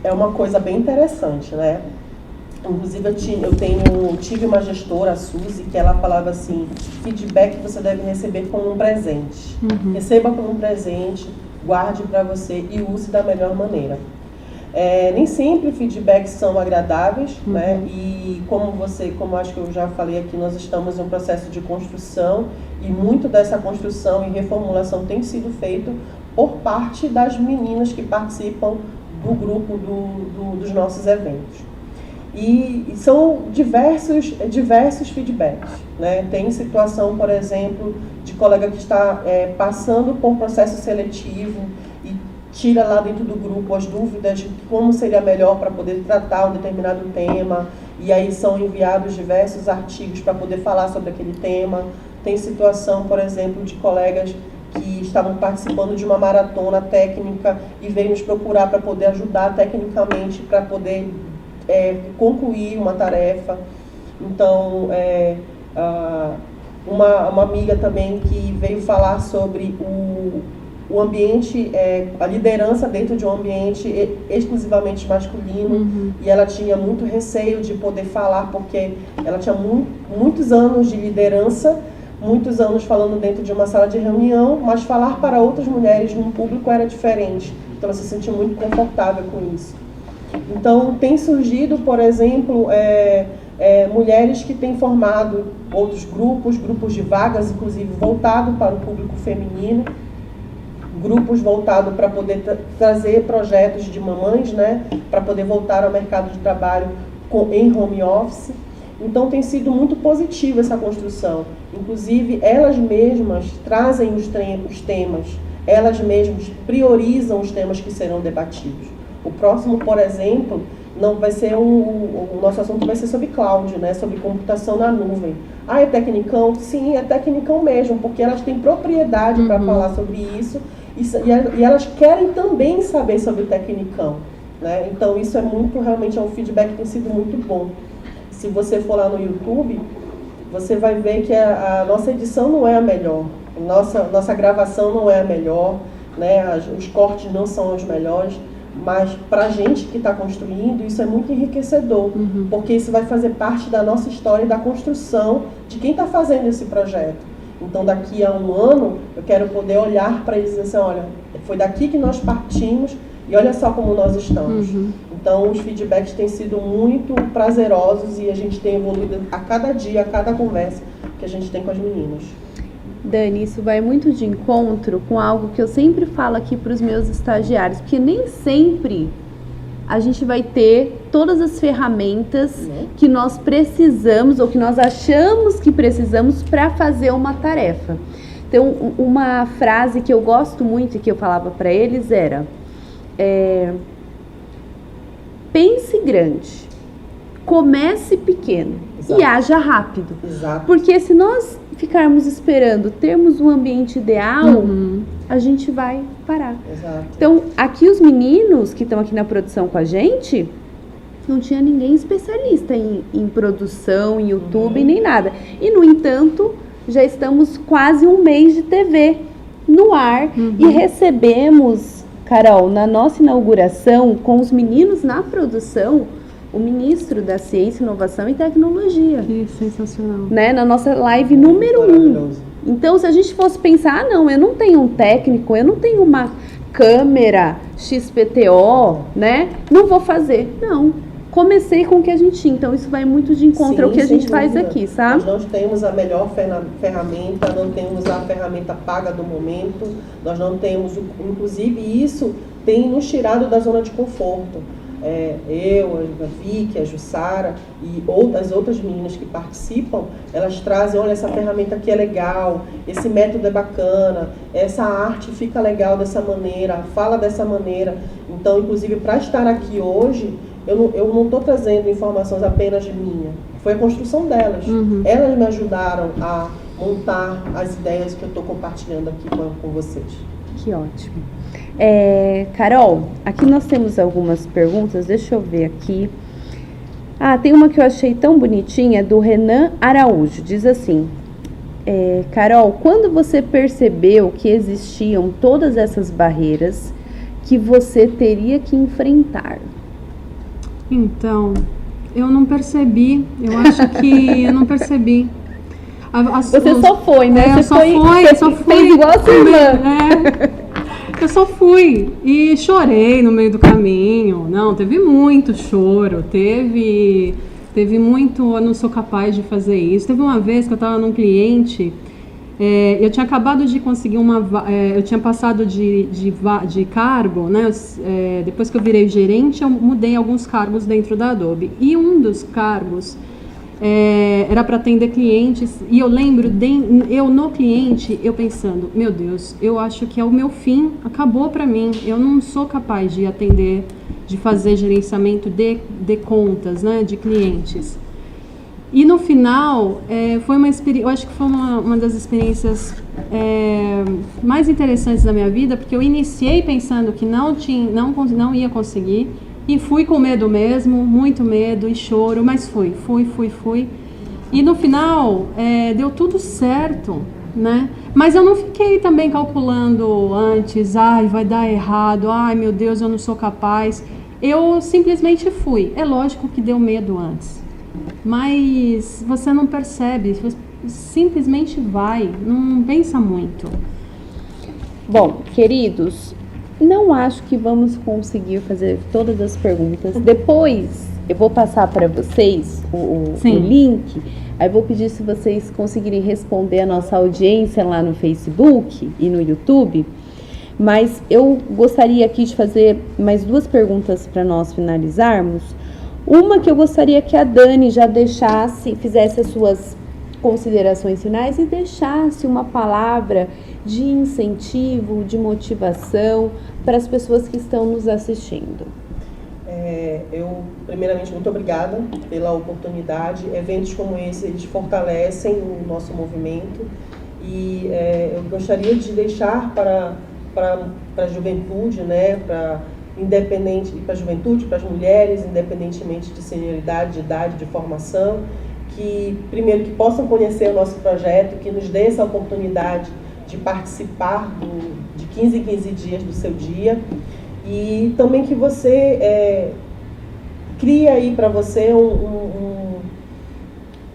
é uma coisa bem interessante, né? Inclusive eu tive uma gestora, a Suzy, que ela falava assim: feedback você deve receber como um presente. Receba como um presente, guarde para você e use da melhor maneira. Nem sempre feedbacks são agradáveis, né? E como acho que eu já falei aqui, nós estamos em um processo de construção e muito dessa construção e reformulação tem sido feito por parte das meninas que participam do grupo dos nossos eventos. E são diversos feedbacks, né? Tem situação, por exemplo, de colega que está passando por processo seletivo e tira lá dentro do grupo as dúvidas de como seria melhor para poder tratar um determinado tema, e aí são enviados diversos artigos para poder falar sobre aquele tema. Tem situação, por exemplo, de colegas que estavam participando de uma maratona técnica e veio nos procurar para poder ajudar tecnicamente para poder concluir uma tarefa. Então, uma amiga também que veio falar sobre o ambiente, a liderança dentro de um ambiente exclusivamente masculino, e ela tinha muito receio de poder falar, porque ela tinha muitos anos de liderança, muitos anos falando dentro de uma sala de reunião, mas falar para outras mulheres num público era diferente, então ela se sentia muito confortável com isso. Então tem surgido, por exemplo, mulheres que têm formado outros grupos de vagas, inclusive voltado para o público feminino, grupos voltados para poder trazer projetos de mamães, né, para poder voltar ao mercado de trabalho em home office. Então tem sido muito positiva essa construção. Inclusive, elas mesmas trazem os temas, elas mesmas priorizam os temas que serão debatidos. O próximo, por exemplo, não vai ser o nosso assunto vai ser sobre cloud, né, sobre computação na nuvem. É tecnicão? Sim, é tecnicão mesmo, porque elas têm propriedade para falar sobre isso e elas querem também saber sobre o tecnicão, né? Então isso realmente é um feedback que tem sido muito bom. Se você for lá no YouTube, você vai ver que a nossa edição não é a melhor, nossa gravação não é a melhor, né? Os cortes não são os melhores, mas para a gente que está construindo, isso é muito enriquecedor, porque isso vai fazer parte da nossa história e da construção de quem está fazendo esse projeto. Então, daqui a um ano, eu quero poder olhar para eles e dizer assim, olha, foi daqui que nós partimos e olha só como nós estamos. Então, os feedbacks têm sido muito prazerosos e a gente tem evoluído a cada dia, a cada conversa que a gente tem com as meninas. Dani, isso vai muito de encontro com algo que eu sempre falo aqui para os meus estagiários, porque nem sempre a gente vai ter todas as ferramentas que nós precisamos ou que nós achamos que precisamos para fazer uma tarefa. Então, uma frase que eu gosto muito e que eu falava para eles era pense grande, comece pequeno. Exato. E haja rápido. Exato. Porque se nós ficarmos esperando termos um ambiente ideal, a gente vai parar. Exato. Então, aqui os meninos que estão aqui na produção com a gente, não tinha ninguém especialista em produção, em YouTube, nem nada. E, no entanto, já estamos quase um mês de TV no ar e recebemos, Carol, na nossa inauguração, com os meninos na produção, o ministro da Ciência, Inovação e Tecnologia. Que sensacional. Né? Na nossa live número 1. Então, se a gente fosse pensar, não, eu não tenho um técnico, eu não tenho uma câmera XPTO, né? Não vou fazer. Não. Comecei com o que a gente tinha. Então, isso vai muito de encontro ao que a gente faz aqui, sabe? Nós não temos a melhor ferramenta, não temos a ferramenta paga do momento, nós não temos, inclusive isso tem nos tirado da zona de conforto. Eu, a Vicky, a Jussara e as outras meninas que participam, elas trazem, olha, essa ferramenta aqui é legal, esse método é bacana, essa arte fica legal dessa maneira, fala dessa maneira. Então, inclusive, para estar aqui hoje, eu não estou trazendo informações apenas de minha, foi a construção delas. Elas me ajudaram a montar as ideias que eu estou compartilhando aqui com vocês. Que ótimo. Carol, aqui nós temos algumas perguntas, deixa eu ver aqui. Tem uma que eu achei tão bonitinha, do Renan Araújo, diz assim, Carol, quando você percebeu que existiam todas essas barreiras que você teria que enfrentar? Então, eu não percebi, eu acho que eu não percebi. Você só foi, né? Você só foi. Fez igual a sua irmã. Eu só fui e chorei no meio do caminho. Não, teve muito choro, teve muito, eu não sou capaz de fazer isso. Teve uma vez que eu estava num cliente, eu tinha acabado de conseguir eu tinha passado de cargo, né? Depois que eu virei gerente, eu mudei alguns cargos dentro da Adobe. E um dos cargos era para atender clientes, e eu lembro, eu no cliente, eu pensando, meu Deus, eu acho que é o meu fim, acabou para mim, eu não sou capaz de atender, de fazer gerenciamento de contas, né, de clientes. E no final, foi uma experiência, eu acho que foi uma das experiências mais interessantes da minha vida, porque eu iniciei pensando que não ia conseguir, e fui com medo mesmo, muito medo e choro, mas fui. E no final, deu tudo certo, né? Mas eu não fiquei também calculando antes, vai dar errado, meu Deus, eu não sou capaz. Eu simplesmente fui. É lógico que deu medo antes, mas você não percebe, você simplesmente vai, não pensa muito. Bom, queridos, não acho que vamos conseguir fazer todas as perguntas. Depois eu vou passar para vocês o link. Aí vou pedir se vocês conseguirem responder a nossa audiência lá no Facebook e no YouTube. Mas eu gostaria aqui de fazer mais 2 perguntas para nós finalizarmos. Uma que eu gostaria que a Dani já fizesse as suas considerações finais e deixasse uma palavra de incentivo, de motivação para as pessoas que estão nos assistindo. Eu, primeiramente, muito obrigada pela oportunidade. Eventos como esse, eles fortalecem o nosso movimento, e eu gostaria de deixar para a juventude, né, para a juventude, para as mulheres, independentemente de senioridade, de idade, de formação, que primeiro que possam conhecer o nosso projeto, que nos dê essa oportunidade de participar de 15 em 15 dias do seu dia, e também que você crie aí para você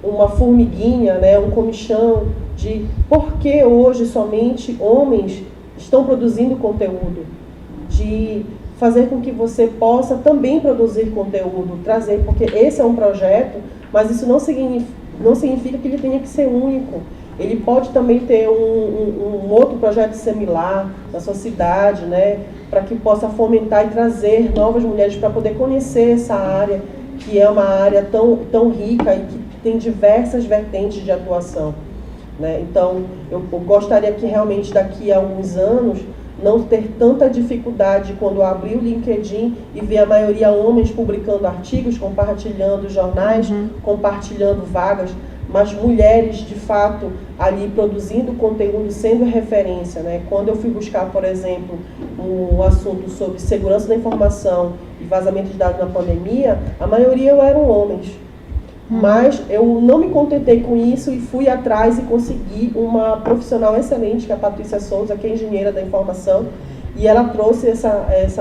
uma formiguinha, né, um comichão de por que hoje somente homens estão produzindo conteúdo, de fazer com que você possa também produzir conteúdo, trazer, porque esse é um projeto, mas isso não significa que ele tenha que ser único. Ele pode também ter um outro projeto similar na sua cidade, né, para que possa fomentar e trazer novas mulheres para poder conhecer essa área, que é uma área tão rica e que tem diversas vertentes de atuação, né? Então, eu gostaria que realmente daqui a alguns anos não ter tanta dificuldade quando abrir o LinkedIn e ver a maioria homens publicando artigos, compartilhando jornais, compartilhando vagas, mas mulheres, de fato, ali produzindo conteúdo, sendo referência, né? Quando eu fui buscar, por exemplo, um assunto sobre segurança da informação e vazamento de dados na pandemia, a maioria eram homens. Mas eu não me contentei com isso e fui atrás e consegui uma profissional excelente, que é a Patrícia Souza, que é engenheira da informação, e ela trouxe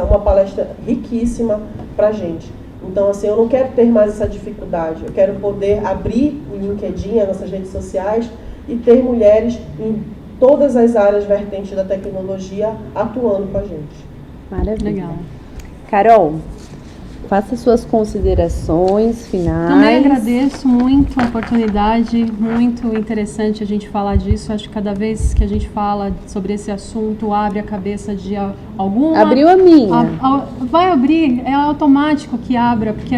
uma palestra riquíssima para a gente. Então, assim, eu não quero ter mais essa dificuldade, eu quero poder abrir o LinkedIn, as nossas redes sociais, e ter mulheres em todas as áreas vertentes da tecnologia atuando com a gente. Maravilha. Legal. Carol, faça suas considerações finais. Também agradeço muito a oportunidade, muito interessante a gente falar disso. Acho que cada vez que a gente fala sobre esse assunto, abre a cabeça de alguma... Abriu a minha. Vai abrir, é automático que abra, porque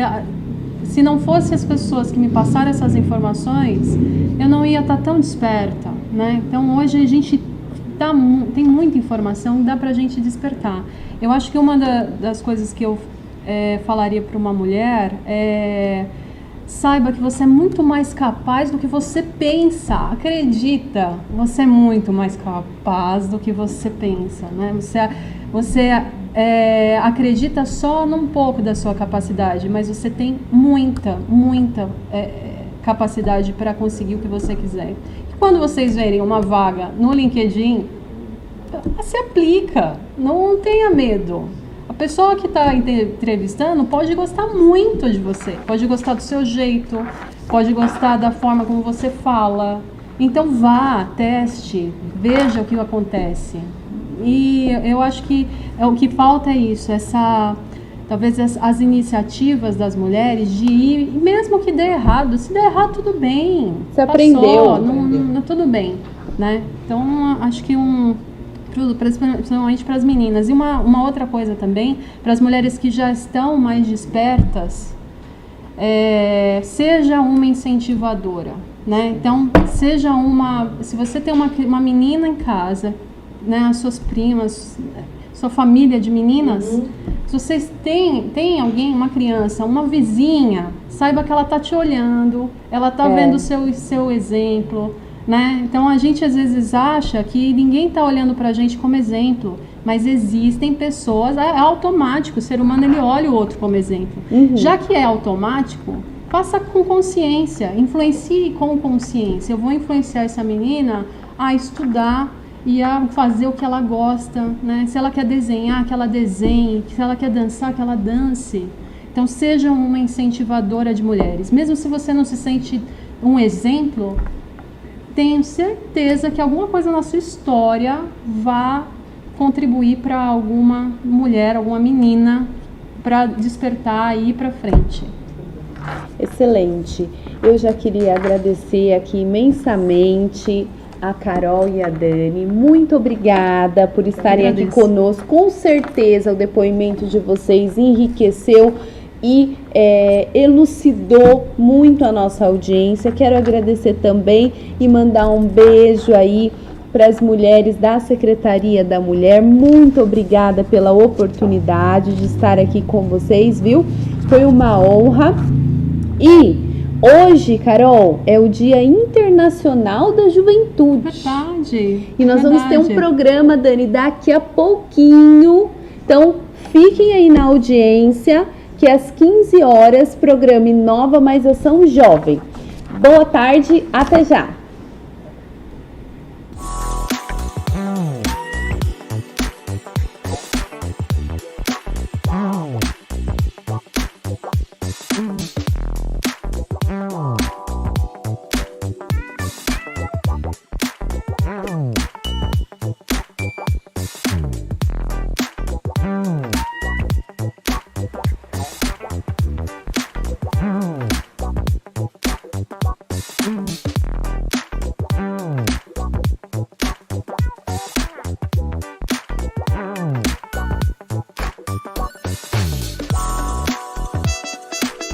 se não fosse as pessoas que me passaram essas informações, eu não ia estar tão desperta, né? Então hoje a gente tem muita informação, dá pra gente despertar. Eu acho que uma das coisas que eu falaria para uma mulher saiba que você é muito mais capaz do que você pensa. Acredita, você é muito mais capaz do que você pensa, né? Você acredita só num pouco da sua capacidade, mas você tem muita capacidade para conseguir o que você quiser. E quando vocês verem uma vaga no LinkedIn, se aplica, não tenha medo. A pessoa que está entrevistando pode gostar muito de você, pode gostar do seu jeito, pode gostar da forma como você fala. Então vá, teste, veja o que acontece. E eu acho que o que falta é isso, talvez as iniciativas das mulheres de ir, mesmo que dê errado, se der errado tudo bem. Você aprendeu. Não, tudo bem, né? Então acho que principalmente para as meninas. E uma outra coisa também, para as mulheres que já estão mais despertas, seja uma incentivadora, né? Então, se você tem uma menina em casa, né, as suas primas, sua família de meninas, se vocês têm alguém, uma criança, uma vizinha, saiba que ela está te olhando, ela está vendo o seu exemplo, né? Então a gente às vezes acha que ninguém está olhando para a gente como exemplo, mas existem pessoas, é automático, o ser humano ele olha o outro como exemplo. Já que é automático, faça com consciência, influencie com consciência. Eu vou influenciar essa menina a estudar e a fazer o que ela gosta, né? Se ela quer desenhar, que ela desenhe, se ela quer dançar, que ela dance. Então seja uma incentivadora de mulheres. Mesmo se você não se sente um exemplo, tenho certeza que alguma coisa na sua história vai contribuir para alguma mulher, alguma menina, para despertar e ir para frente. Excelente. Eu já queria agradecer aqui imensamente a Carol e a Dani. Muito obrigada por estarem aqui conosco. Com certeza o depoimento de vocês enriqueceu e elucidou muito a nossa audiência. Quero agradecer também e mandar um beijo aí para as mulheres da Secretaria da Mulher. Muito obrigada pela oportunidade de estar aqui com vocês, viu? Foi uma honra. E hoje, Carol, é o Dia Internacional da Juventude. Verdade. E nós vamos ter um programa, Dani, daqui a pouquinho. Então, fiquem aí na audiência, que às 15 horas, programa Inova Mais Ação Jovem. Boa tarde, até já!